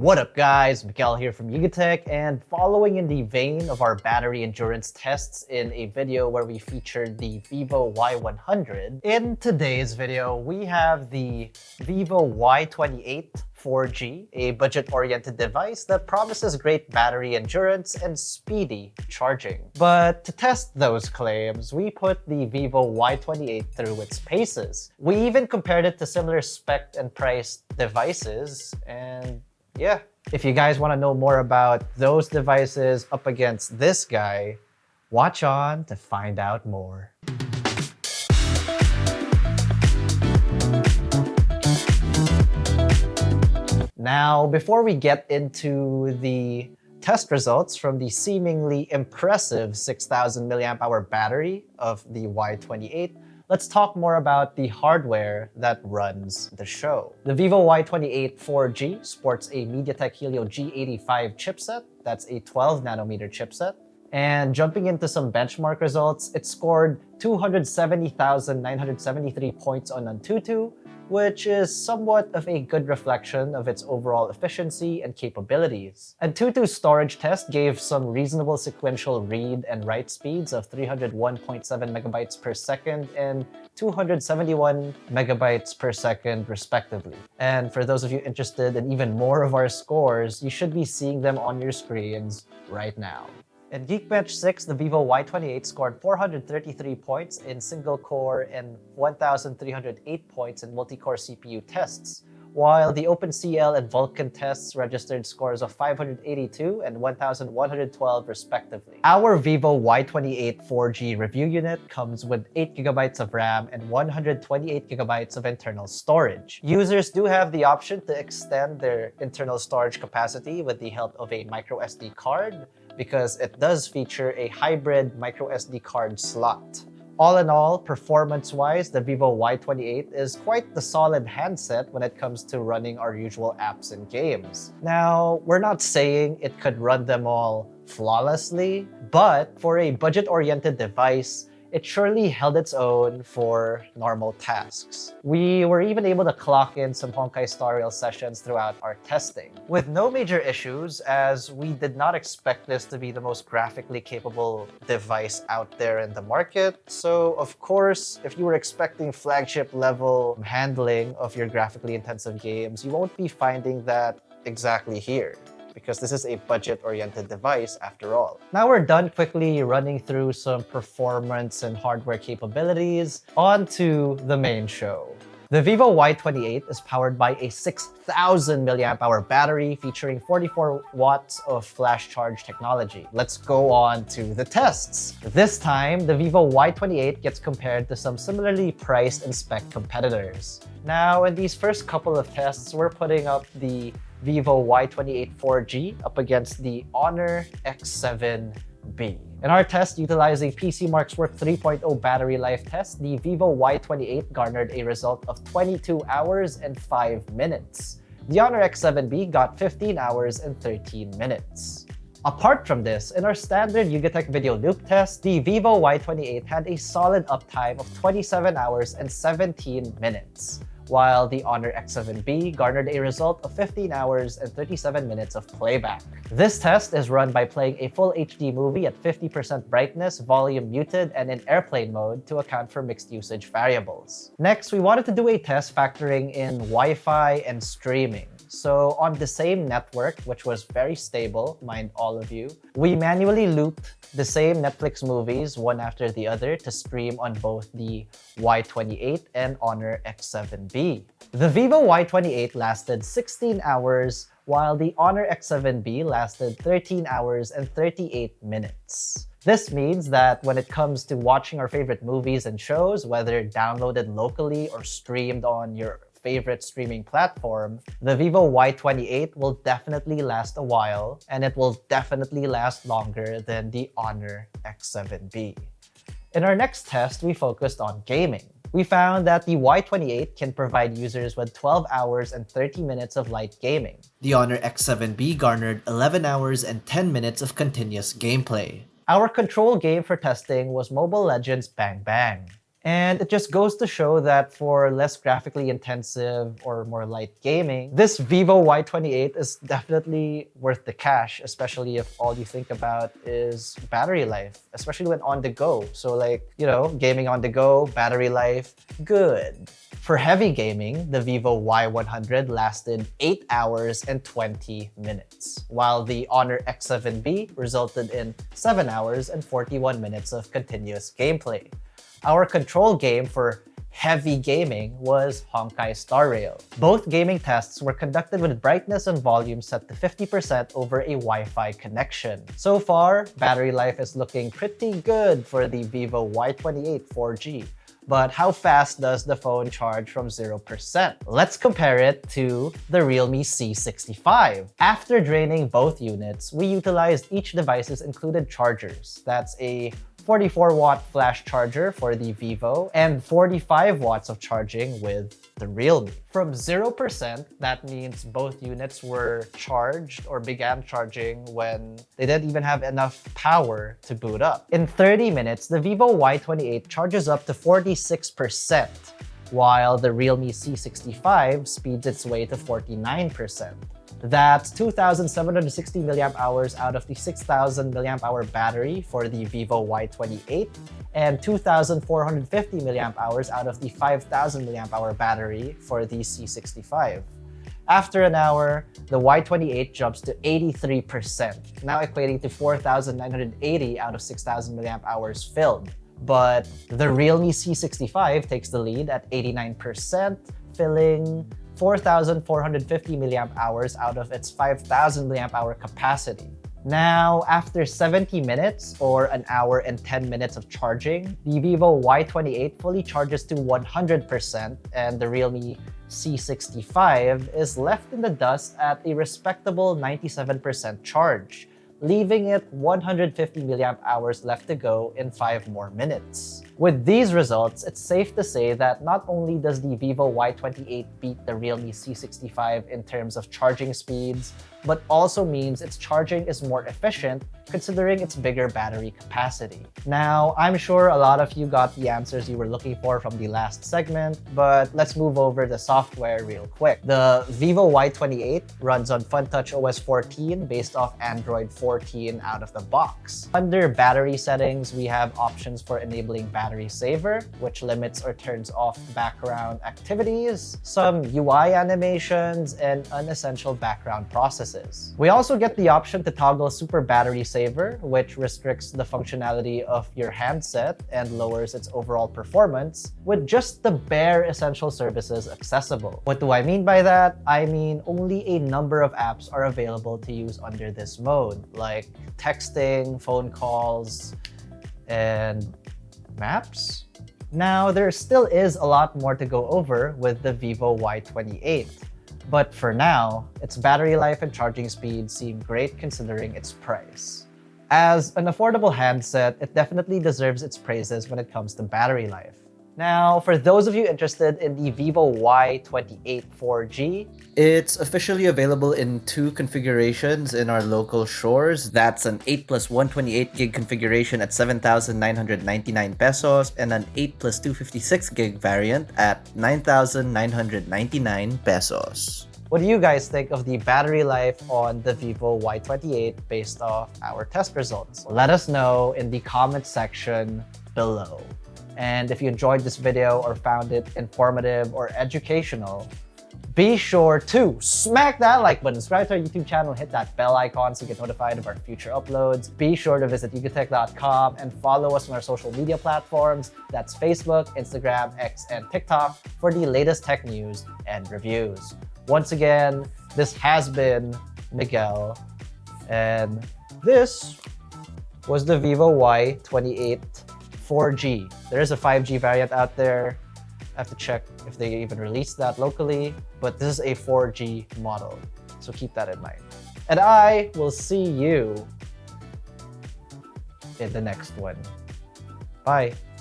What up guys, Miguel here from Y28 and following in the vein of our battery endurance tests in a video where we featured the Vivo Y100, in today's video we have the Vivo Y28 4G, a budget-oriented device that promises great battery endurance and speedy charging. But to test those claims, we put the Vivo Y28 through its paces. We even compared it to similar spec and priced devices, and yeah, if you guys want to know more about those devices up against this guy, watch on to find out more. Now, before we get into the test results from the seemingly impressive 6,000 mAh battery of the Y28, let's talk more about the hardware that runs the show. The Vivo Y28 4G sports a MediaTek Helio G85 chipset. That's a 12nm chipset. And jumping into some benchmark results, it scored 270,973 points on Antutu, which is somewhat of a good reflection of its overall efficiency and capabilities. Antutu's storage test gave some reasonable sequential read and write speeds of 301.7 megabytes per second and 271 megabytes per second respectively. And for those of you interested in even more of our scores, you should be seeing them on your screens right now. In Geekbench 6, the Vivo Y28 scored 433 points in single-core and 1,308 points in multi-core CPU tests, while the OpenCL and Vulkan tests registered scores of 582 and 1,112 respectively. Our Vivo Y28 4G review unit comes with 8GB of RAM and 128GB of internal storage. Users do have the option to extend their internal storage capacity with the help of a microSD card, because it does feature a hybrid microSD card slot. All in all, performance-wise, the Vivo Y28 is quite the solid handset when it comes to running our usual apps and games. Now, we're not saying it could run them all flawlessly, but for a budget-oriented device, it surely held its own for normal tasks. We were even able to clock in some Honkai Star Rail sessions throughout our testing, with no major issues, as we did not expect this to be the most graphically capable device out there in the market. So of course, if you were expecting flagship level handling of your graphically intensive games, you won't be finding that exactly here, because this is a budget-oriented device after all. Now we're done quickly running through some performance and hardware capabilities. On to the main show. The Vivo Y28 is powered by a 6,000 mAh battery featuring 44 watts of flash charge technology. Let's go on to the tests. This time, the Vivo Y28 gets compared to some similarly priced and spec competitors. Now, in these first couple of tests, we're putting up the Vivo Y28 4G up against the Honor X7B. In our test utilizing PC Mark's Work 3.0 battery life test, the Vivo Y28 garnered a result of 22 hours and 5 minutes. The Honor X7B got 15 hours and 13 minutes. Apart from this, in our standard Y28 video loop test, the Vivo Y28 had a solid uptime of 27 hours and 17 minutes, while the Honor X7B garnered a result of 15 hours and 37 minutes of playback. This test is run by playing a full HD movie at 50% brightness, volume muted, and in airplane mode to account for mixed usage variables. Next, we wanted to do a test factoring in Wi-Fi and streaming. So on the same network, which was very stable, mind all of you, we manually looped the same Netflix movies one after the other to stream on both the Y28 and Honor X7B. The Vivo Y28 lasted 16 hours, while the Honor X7B lasted 13 hours and 38 minutes. This means that when it comes to watching our favorite movies and shows, whether downloaded locally or streamed on your favorite streaming platform, the Vivo Y28 will definitely last a while, and it will definitely last longer than the Honor X7B. In our next test, we focused on gaming. We found that the Y28 can provide users with 12 hours and 30 minutes of light gaming. The Honor X7B garnered 11 hours and 10 minutes of continuous gameplay. Our control game for testing was Mobile Legends Bang Bang. And it just goes to show that for less graphically intensive or more light gaming, this Vivo Y28 is definitely worth the cash, especially if all you think about is battery life, especially when on the go. So like, you know, gaming on the go, battery life, good. For heavy gaming, the Vivo Y100 lasted 8 hours and 20 minutes, while the Honor X7B resulted in 7 hours and 41 minutes of continuous gameplay. Our control game for heavy gaming was Honkai Star Rail. Both gaming tests were conducted with brightness and volume set to 50% over a Wi-Fi connection. So far, battery life is looking pretty good for the Vivo Y28 4G. But how fast does the phone charge from 0%? Let's compare it to the Realme C65. After draining both units, we utilized each device's included chargers. That's a 44-watt flash charger for the Vivo and 45 watts of charging with the Realme. From 0%, that means both units were charged or began charging when they didn't even have enough power to boot up. In 30 minutes, the Vivo Y28 charges up to 46%, while the Realme C65 speeds its way to 49%. That's 2,760 mAh out of the 6,000 mAh battery for the Vivo Y28 and 2,450 mAh out of the 5,000 mAh battery for the C65. After an hour, the Y28 jumps to 83%, now equating to 4,980 out of 6,000 mAh filled. But the Realme C65 takes the lead at 89%, filling 4,450 mAh out of its 5,000 mAh capacity. Now, after 70 minutes or an hour and 10 minutes of charging, the Vivo Y28 fully charges to 100% and the Realme C65 is left in the dust at a respectable 97% charge, leaving it 150 mAh left to go in 5 more minutes. With these results, it's safe to say that not only does the Vivo Y28 beat the Realme C65 in terms of charging speeds, but also means its charging is more efficient considering its bigger battery capacity. Now, I'm sure a lot of you got the answers you were looking for from the last segment, but let's move over the software real quick. The Vivo Y28 runs on FunTouch OS 14 based off Android 14 out of the box. Under battery settings, we have options for enabling battery saver, which limits or turns off background activities, some UI animations, and unessential background processes. We also get the option to toggle Super Battery Saver, which restricts the functionality of your handset and lowers its overall performance with just the bare essential services accessible. What do I mean by that? I mean only a number of apps are available to use under this mode, like texting, phone calls, and maps? Now, there still is a lot more to go over with the Vivo Y28. But for now, its battery life and charging speed seem great considering its price. As an affordable handset, it definitely deserves its praises when it comes to battery life. Now, for those of you interested in the Vivo Y28 4G, it's officially available in 2 configurations in our local stores. That's an 8 plus 128 gig configuration at 7,999 pesos and an 8 plus 256 gig variant at 9,999 pesos. What do you guys think of the battery life on the Vivo Y28 based off our test results? Let us know in the comment section below. And if you enjoyed this video or found it informative or educational, be sure to smack that like button, subscribe to our YouTube channel, hit that bell icon so you get notified of our future uploads. Be sure to visit yukatech.com and follow us on our social media platforms. That's Facebook, Instagram, X, and TikTok for the latest tech news and reviews. Once again, this has been Miguel, and this was the Vivo Y28 4G. There is a 5G variant out there. I have to check if they even released that locally, but this is a 4G model, so keep that in mind. And I will see you in the next one. Bye.